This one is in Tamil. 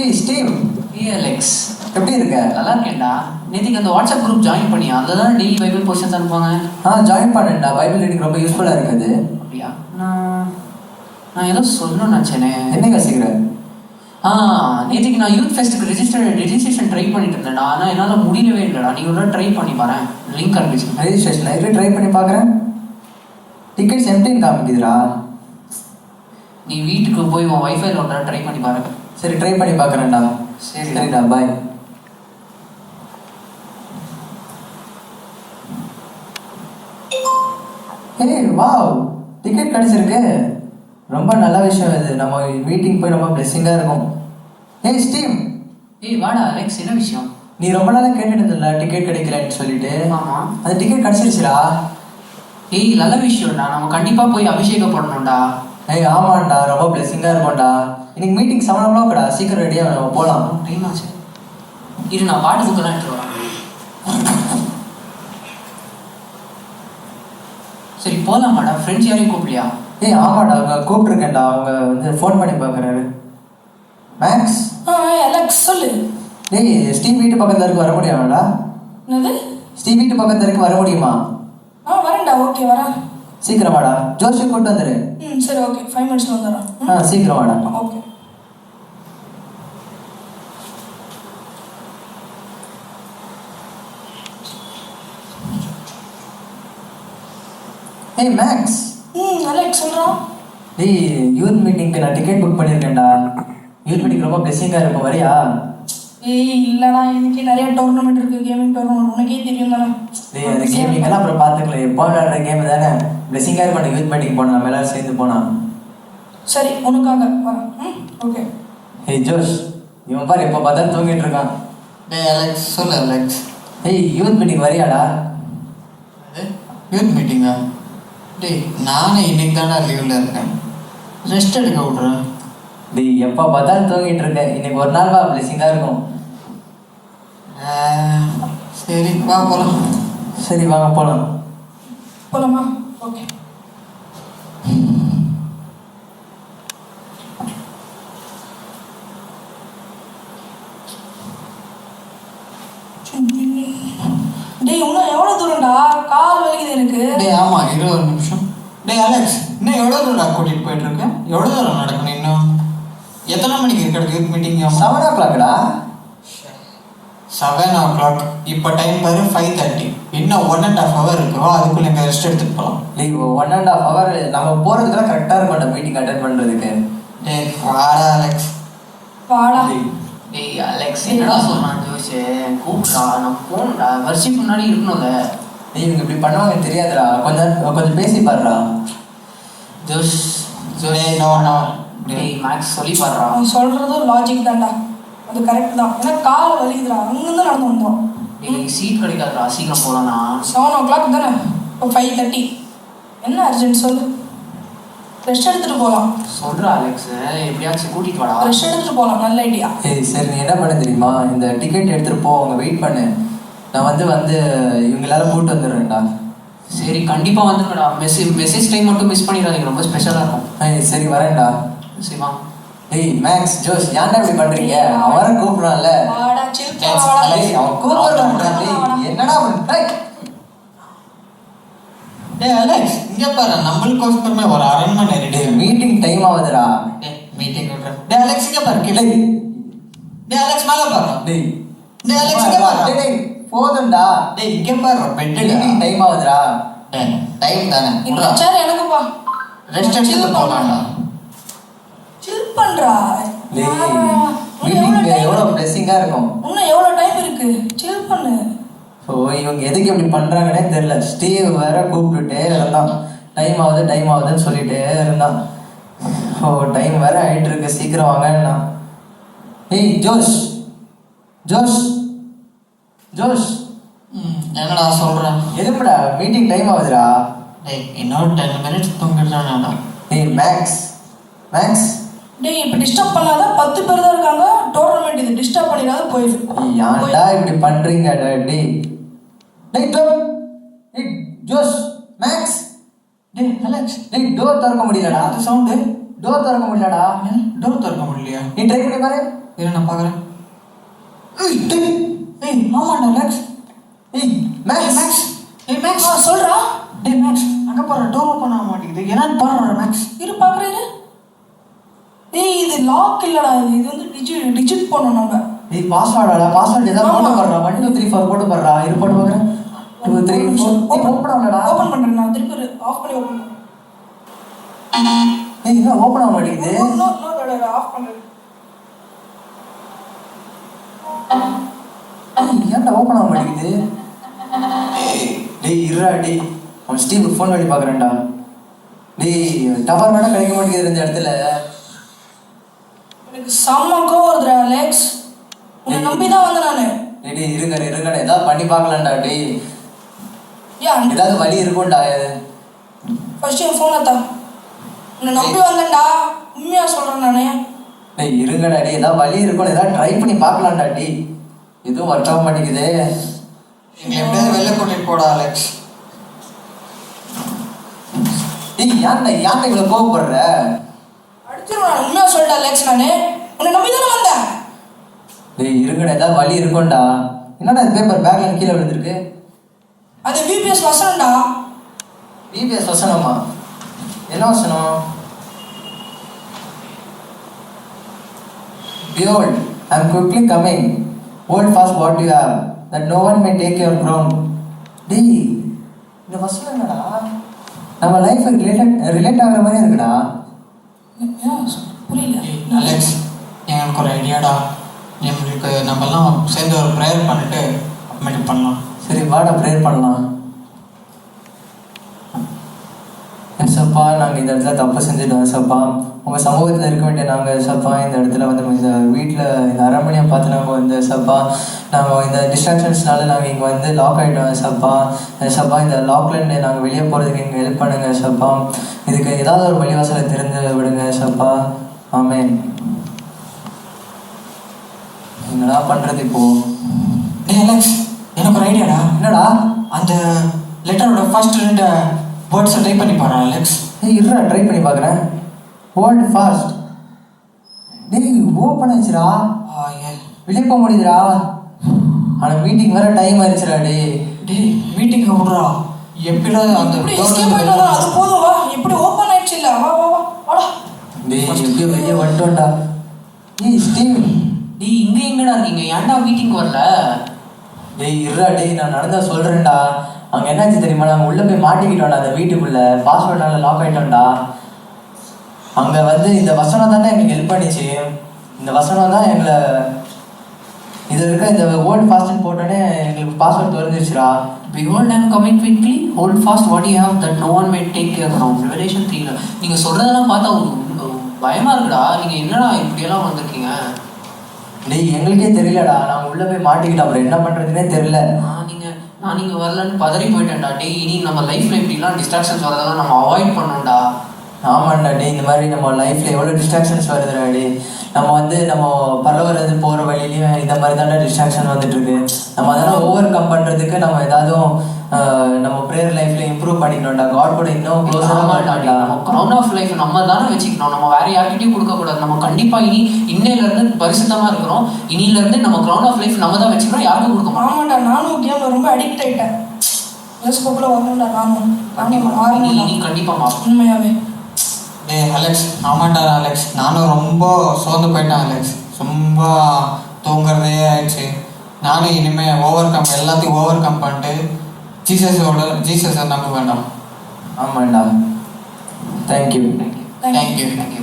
ஏய் ஸ்டீவ். அலெக்ஸ், எப்படி இருக்க? நல்லா இருக்கேன்டா. நேற்றுக்கு அந்த வாட்ஸ்அப் குரூப் ஜாயின் பண்ணியா? அதில் தான் டெய்லி பைபிள் போர்ஷன்ஸ் அனுப்புவாங்க. ஜாயின் பண்ணேன்டா. பைபிள் ரீடிங் ரொம்ப யூஸ்ஃபுல்லாக இருக்குது. அப்படியா? நான் ஏதோ சொல்லணும்னு நினச்சேனே. என்ன யோசிக்கிற? நேற்றுக்கு நான் யூத் ஃபெஸ்ட்டுக்கு ரெஜிஸ்ட்ரேஷன் ட்ரை பண்ணிட்டு இருந்தேன்டா. ஆனால் என்னால் முடியவே இல்லைடா. நீ ஒரு ட்ரை பண்ணி பாரு. லிங்க் அனுப்பிச்சு. ரெஜிஸ்ட்ரேஷன் எப்படி ட்ரை பண்ணி பார்க்குறேன்? டிக்கெட்ஸ் எம்டின்னு காமிக்குதுடா. நீ வீட்டுக்கு போய் உன் வைஃபைல ஒரு ட்ரை பண்ணி பாரு. சரி, ட்ரை பண்ணி பார்க்குறேன்டா. சரிடா, பாய். ஏய் வாவ், டிக்கெட் கிடச்சிருக்கு. ரொம்ப நல்ல விஷயம் இது. நம்ம மீட்டிங் போய் ரொம்ப பிளெஸிங்காக இருக்கும். ஏய் ஸ்டீவ். ஏய் வாடா அலெக்ஸ், என்ன விஷயம்? நீ ரொம்ப நாளாக கேட்டுட்டு இருந்தல டிக்கெட் கிடைக்கலன்னு சொல்லிட்டு. ஆமாம், அது டிக்கெட் கிடச்சிருச்சுடா. ஏய் நல்ல விஷயம்டா. நம்ம கண்டிப்பாக போய் அபிஷேகம் பண்ணணும்டா. ஏய் ஆமாண்டா, ரொம்ப பிளெஸிங்காக இருக்கும்டா. இன்னைக்கு மீட்டிங் 7 o'clock சீக்கிரம் ரெடியாக நம்ம போகலாம். டைம் ஆச்சு. இரு, நான் பாட்டு புக்கெல்லாம் எடுத்துட்டு வரேன். சரி போகலாமாடா? ஃப்ரெண்ட்ஸ் யாரையும் கூப்பிடலையா? ஏய் ஆமாடா, அவங்க கூப்பிட்டுருக்கேன்டா. அவங்க வந்து ஃபோன் பண்ணி பார்க்குறாரு. மேக்ஸ். அலெக்ஸ் சொல்லு. டேய் ஸ்டீவ் வீட்டு பக்கத்தில் இருக்கு, வர முடியாமாடா? என்னது? ஸ்டீவ் வீட்டு பக்கத்தில் இருக்கு, வர முடியுமா? வரேன்டா. ஓகே வரேன். சீக்கிரமாடா. ஜோஷி கூப்பிட்டு வந்துடு. சரி ஓகே, 5 minutes வந்துடுறேன். சீக்கிரமாடா. ஓகே. ஏய் மேக்ஸ். அலெக்ஸ் சொல்கிறான். டேய் யூத் மீட்டிங்க்கு நான் டிக்கெட் புக் பண்ணியிருக்கேன்டா. யூத் மீட்டிங் ரொம்ப பிளெஸிங்காக இருக்கும், வரியா? ஏய் இல்லைடா, இன்னைக்கு நிறைய டோர்னமெண்ட் இருக்குது. கேமிங் டோர்னமெண்ட் உனக்கே தெரியும் தானே. டேய் அந்த கேமிங் எல்லாம் அப்புறம் பார்த்துக்கலாம். எப்போ விளையாடுற கேம் தானே. பிளெஸிங்காக இருக்கும். யூத் மீட்டிங் போனோம், நம்ம எல்லாரும் சேர்ந்து போனோம். சரி உனக்காக வரேன். ஓகே. ஏய் ஜோஷ், இவன் பாரு எப்போ பார்த்தாலும் தூங்கிட்டு இருக்கான். டேய் அலெக்ஸ், சொல்லு அலெக்ஸ். ஏய் யூத் மீட்டிங் வரியாடா? யூத் மீட்டிங்கா? டேய் நானே இன்னைக்கு தானே லீவில் இருக்கேன். ரெஸ்ட் எடுக்க விட்றேன். டேய் எப்போ பார்த்தாலும் தூங்கிட்டு இருக்கேன். இன்னைக்கு ஒரு நாள் வா, பிளெஸிங்காக இருக்கும். சரி வா போகலாம். சரி வாங்க போகலாம். போகலாமா? ஓகே. டேய் இன்னும் எவ்வளோ தூரம்டா? கால் வலிக்குது எனக்கு. டேய் ஆமாம், 20 நிமிஷம். டேய் அலெக்ஸ், இன்னும் எவ்வளோ தூரம் கூட்டிகிட்டு போயிட்டுருக்கேன்? எவ்வளோ தூரம் நடக்கணும் இன்னும்? எத்தனை மணிக்கு இருக்கிறது யூத் மீட்டிங்? 7 o'clockடா. 7 o'clock. இப்போ டைம் பாரு 5:30. இன்னும் 1.5 hour இருக்குவா. அதுக்குள்ளே எங்கள் ரெஸ்ட் எடுத்துகிட்டு போகலாம். டேய் 1.5 hour நம்ம போகிறதுக்குலாம் கரெக்டாக இருக்கும் மீட்டிங் அட்டென்ட் பண்ணுறதுக்கு. டேய் வாடா அலெக்ஸ். வாடா. டேய் அலெக்ஸ், என்னடா சொல்றான் ஜோஷ்? கூப்பிட்றா, நான் போகணும்டா. வருஷத்துக்கு முன்னாடி இருக்கணும்ல. டேய் இவங்க இப்படி பண்ணுவாங்க தெரியாதுடா. கொஞ்சம் பேசி பாருடா. ஜோஷ் டேய் நோ நோ. டேய் மேக்ஸ் சொல்லி பாடுறா. அவன் சொல்கிறதும் லாஜிக் தான்டா. அது கரெக்ட் தான். ஏன்னா கால் வலிக்குதுடா. அங்கேருந்து நடந்து வந்தோம். டேய் சீட் கிடைக்காதுடா, சீக்கிரம் போகலாம்ண்ணா. 7 o'clock தானே. இப்போ 5:30. என்ன அர்ஜென்ட் சொல்லு. ரெஸ்ட் எடுத்துகிட்டு போகலாம். சொல்கிறா அலெக்ஸ், எப்படியாச்சும் கூட்டிகிட்டு வாடா. ரெஸ்ட் எடுத்துகிட்டு போகலாம். நல்ல ஐடியா. ஏய் சரி, நீ என்ன பண்ண தெரியுமா? இந்த டிக்கெட் எடுத்துகிட்டு போ, அவங்க வெயிட் பண்ணு. நான் வந்து இவங்க எல்லாரும் கூப்பிட்டு வந்துடுறேன்டா. சரி கண்டிப்பாக வந்துடுங்கடா. மெசேஜ் டைம் மட்டும் மிஸ் பண்ணிடாதீங்க, ரொம்ப ஸ்பெஷலாக இருக்கும். ஏய் சரி வரேன்டா. சரிவா? ஏய் மேக்ஸ், ஜோஷ், ஏன்டா இப்படி பண்ணுறீங்க? அவரை கூப்பிட்றான்ல. வாடா சில் ஏய் அவன் கூப்பிட்றான்டா. டேய் என்னடா டேய். டேய் அலெக்ஸ், இங்கே பாரு, நம்மளுக்கோசரமே ஒரு அரண்மனை ரெடி. டேய் மீட்டிங் டைம் ஆகுதுடா. டேய் மீட்டிங் விட்றேன். டேய் அலெக்ஸ் இங்கே பாரு கீழே. டேய் டேய் அலெக்ஸ் மேலே பாரு. டேய் டேய் அலெக்ஸ் இங்கே பாரு. டேய் போதும்டா. டேய் இங்கே பாரு, பெட்டு. Meeting time ஆகுதுடா. டேய் டைம் தானே. இந்த சேர் எனக்குப்பா. ரெஸ்ட் எடுத்துட்டு போகலாம்டா. சில் பண்ணுறா. டேய் மீட்டிங் எவ்வளோ பிளெஸிங்காக இருக்கும். இன்னும் எவ்வளோ டைம் இருக்கு? சில் பண்ணு. ஸோ இவங்க எதுக்கு இப்படி பண்ணுறாங்கன்னே தெரில. ஸ்டீவ் வேற கூப்பிட்டுட்டே இருந்தான். டைம் ஆகுதுன்னு சொல்லிட்டே இருந்தான். ஓ டைம் வேற ஆகிட்டு இருக்கு, சீக்கிரம் வாங்கன்னா. ஏய் ஜோஷ் ஜோஷ் ஜோஷ். என்னடா சொல்கிறேன்? எதுக்குடா மீட்டிங் டைம் ஆகுதுடா. டேய் இன்னொரு 10 minutes தூங்கிடுறானடா. டேய் மேக்ஸ் மேக்ஸ். டேய் இப்போ டிஸ்டர்ப் பண்ணாத. 10 பேர் தான் இருக்காங்க. டோர்னமெண்ட் இது. டிஸ்டர்ப் பண்ணிடாத போயிடு. ஏன்டா இப்படி பண்ணுறீங்க? டேய் டேய் ஜோஷ் மேக்ஸ். டேய் அலெக்ஸ், டேய் டோர் திறக்க முடியலடா. அது சவுண்டு. டோர் திறக்க முடியலடா. டோர் திறக்க முடியலையா? நீ ட்ரை பண்ணி பாரு. இரு நான் பார்க்குறேன். ஏய் ஆமாண்டா அலெக்ஸ். ஏய் மேக்ஸ் மேக்ஸ். ஏய் மேக்ஸ். சொல்றா. டேய் மேக்ஸ் அங்கே பாரு டோர் ஓப்பன் ஆக மாட்டேங்குது. என்னன்னு பாருடா மேக்ஸ். இரு பார்க்குறேன். ஏய் இது லாக் இல்லடா, இது வந்து டிஜிட் பண்ணணும் நம்ம. ஏய் பாஸ்வேர்டாடா. பாஸ்வேர்ட் ஏதாவது போட்டு பாருடா. 1 2 3 4 போட்டு பாருடா. இரு போட்டு பார்க்குறேன். 2 3 4 ஓப்பன் ஆகலடா. ஓப்பன் பண்றேன் நான். திருப்பி ஆஃப் பண்ணி ஓப்பன் பண்ணு. ஏய் இது ஓப்பன் ஆக மாட்டேங்குது. நோ ஆஃப் பண்றேன். ஏன்டா ஓப்பன் ஆக மாட்டேங்குது? டேய் இருடா டேய். அவன் ஸ்டீவுக்கு ஃபோன் பண்ணி பார்க்குறேன்டா. டேய் டவர் வேணா கிடைக்க மாட்டேங்குது இந்த இடத்துல. எனக்கு செம்ம கோவம் வருதுடா அலெக்ஸ். உன்னை நம்பி தான் வந்தேன் நானு. டேய் இருங்கடா ஏதாவது பண்ணி பார்க்கலாம்டா டேய். ஏன் ஏதாவது வழி இருக்கும்டா. ஃபர்ஸ்ட் என் ஃபோனை தா. உன்னை நம்பி வந்தேன்டா, உண்மையா சொல்றேன் நானே. டேய் இருங்கடா டேய் ஏதாவது வழி இருக்கும், ஏதாவது ட்ரை பண்ணி பார்க்கலாம்டா டேய். எதுவும் ஒர்க் ஆக மாட்டேங்குது. எங்களை எப்படியாவது வெளில கூட்டிட்டு போடா அலெக்ஸ். டேய் ஏன்டா இவ்வளோ கோவப்படுற? அடிச்சிருவேன் நான், உண்மையா சொல்லிட்டேன் அலெக்ஸ் நானு. உன்னை நம்பி தானே வந்தேன். டேய் இருங்கடா ஏதாவது வழி இருக்கும்டா. என்னடா இது பேப்பர் பேக்ல கீழே விழுந்திருக்கு? அது விபிஎஸ் வசனம்டா. பிபிஎஸ் வசனமா? என்ன வசனம்? Behold, I am quickly coming. Hold fast what you have, that no one may take your crown. டேய் இந்த வசனம் என்னடா? நம்ம லைஃப் ரிலேட் ஆகிற மாதிரி இருக்குடா. புரியல அலெக்ஸ் எனக்கு ஒரு ஐடியாடா. எங்களுக்கு நம்மலாம் சேர்ந்து ஒரு ப்ரேயர் பண்ணிட்டு அப்புறமேட்டு பண்ணலாம். சரி வாடா ப்ரேயர் பண்ணலாம். சப்பா நாங்கள் இந்த இடத்துல தப்பு செஞ்சுட்டோம் சப்பா. உங்கள் சமூகத்தில் இருக்க வேண்டிய நாங்கள் சப்பா இந்த இடத்துல வந்து இந்த வீட்டில் இந்த அரண்மனையை பார்த்து நாங்கள் வந்து சப்பா நாங்கள் இந்த டிஸ்ட்ராக்ஷன்ஸ்னால நாங்கள் இங்கே வந்து லாக் ஆகிட்டோம் சப்பா. சப்பா இந்த லாக்லேருந்து நாங்கள் வெளியே போகிறதுக்கு எங்கள் ஹெல்ப் பண்ணுங்கள் சப்பா. இதுக்கு ஏதாவது ஒரு வழிவாசலை திறந்து விடுங்க சப்பா. ஆமென். என்னடா பண்ணுறது இப்போது? டேய் அலெக்ஸ் எனக்கு ஒரு ஐடியாடா. என்னடா? அந்த லெட்டரோட ஃபர்ஸ்ட் 2 வேர்ட்ஸை ட்ரை பண்ணி பாரு அலெக்ஸ். ஏய் இருடா ட்ரை பண்ணி பார்க்குறேன். Hold fast. டேய் ஓப்பன் ஆச்சுடா. வெளியே போக முடியுதுடா. ஆனால் மீட்டிங் வேறு டைம் ஆயிடுச்சுடா. டேய் மீட்டிங் விடுறா. எப்படிடா அந்த இப்படி எஸ்கேப் ஆயிட்டா அது போதும் வா. இப்படி ஓப்பன் ஆயிடுச்சு இல்ல. வா வா வா வாடா. டேய் எப்படியோ வெளியே வந்துட்டோம்டா. ஏய் ஸ்டீவ் டேய் இங்க எங்கடா இருக்கீங்க? ஏன்டா மீட்டிங் வரல? டேய் இருடா டேய் நான் நடந்தா சொல்கிறேன்டா. அங்கே என்னாச்சு தெரியுமா? நாங்கள் உள்ளே போய் மாட்டிக்கிட்டோம்டா அந்த வீட்டுக்குள்ளே. பாஸ்வேர்டால லாக் ஆகிட்டோம்டா. அங்கே வந்து இந்த வசனம் தானே எங்களுக்கு ஹெல்ப் பண்ணிச்சு. இந்த வசனம் தான் எங்களை இதில் இருக்க இந்த ஓல்ட் ஃபாஸ்ட்னு போட்டோன்னே எங்களுக்கு password தெரிஞ்சிருச்சுடா. Behold, I am coming quickly. Hold fast what you have, that no one may take your crown. Revelation 3. நீங்க சொல்றதெல்லாம் பார்த்தா பயமா இருக்குடா. நீங்க என்னடா இப்படியெல்லாம் வந்திருக்கீங்க? டேய் எங்களுக்கே தெரியலடா. நாங்கள் உள்ளே போய் மாட்டிக்கிட்டோம். அப்புறம் என்ன பண்ணுறதுனே தெரியல. நான் நீங்க வரலன்னு பதறி போயிட்டேன்டா. டேய் இனி நம்ம லைஃப்ல இப்படிலாம் டிஸ்ட்ராக்ஷன்ஸ் வரதெல்லாம் நம்ம அவாய்ட் பண்ணணும்டா. ஆமாண்டா டே இந்த மாதிரி நம்ம லைஃப்பில் எவ்வளோ டிஸ்ட்ராக்ஷன்ஸ் வருதுடா டே. நம்ம வந்து நம்ம பரவறது போகிற வழியிலையும் இந்த மாதிரி தான்டா டிஸ்ட்ராக்ஷன் வந்துட்டுருக்கு. நம்ம அதெல்லாம் ஓவர் கம் பண்ணுறதுக்கு நம்ம ஏதாவது நம்ம ப்ரேயர் லைஃப்பில் இம்ப்ரூவ் பண்ணிக்கணும்டா. காட் கூட இன்னும் க்ளோஸாக மாட்டாண்டா. நம்ம க்ரௌன் ஆஃப் லைஃப் நம்ம தானே வச்சுக்கணும். நம்ம வேற யார்கிட்டையும் கொடுக்கக்கூடாது. நம்ம கண்டிப்பாக இன்னையிலேருந்து பரிசுத்தமாக இருக்கிறோம். இனியிலேருந்து நம்ம க்ரௌன் ஆஃப் லைஃப் நம்ம தான் வச்சுக்கிறோம். யாருக்கும் கொடுக்க மாட்டோம். ஆமாண்டா நானும் கேமில் ரொம்ப அடிக்ட் ஆகிட்டேன். ஃபேஸ்புக்கில் வரணும்டா நானும் இனி கண்டிப்பாக மாறும். உண்மையாவே. டேய் அலெக்ஸ் ஆமாண்டா அலெக்ஸ் நானும் ரொம்ப சோர்ந்து போயிட்டேன் அலெக்ஸ். ரொம்ப தூங்குறதே ஆயிடுச்சு. நானும் இனிமேல் எல்லாத்தையும் ஓவர் கம் பண்ணிட்டு ஜீசஸை நம்ப வேண்டாம். ஆமாண்டா. தேங்க்யூ. தேங்க்யூ. தேங்க்யூ.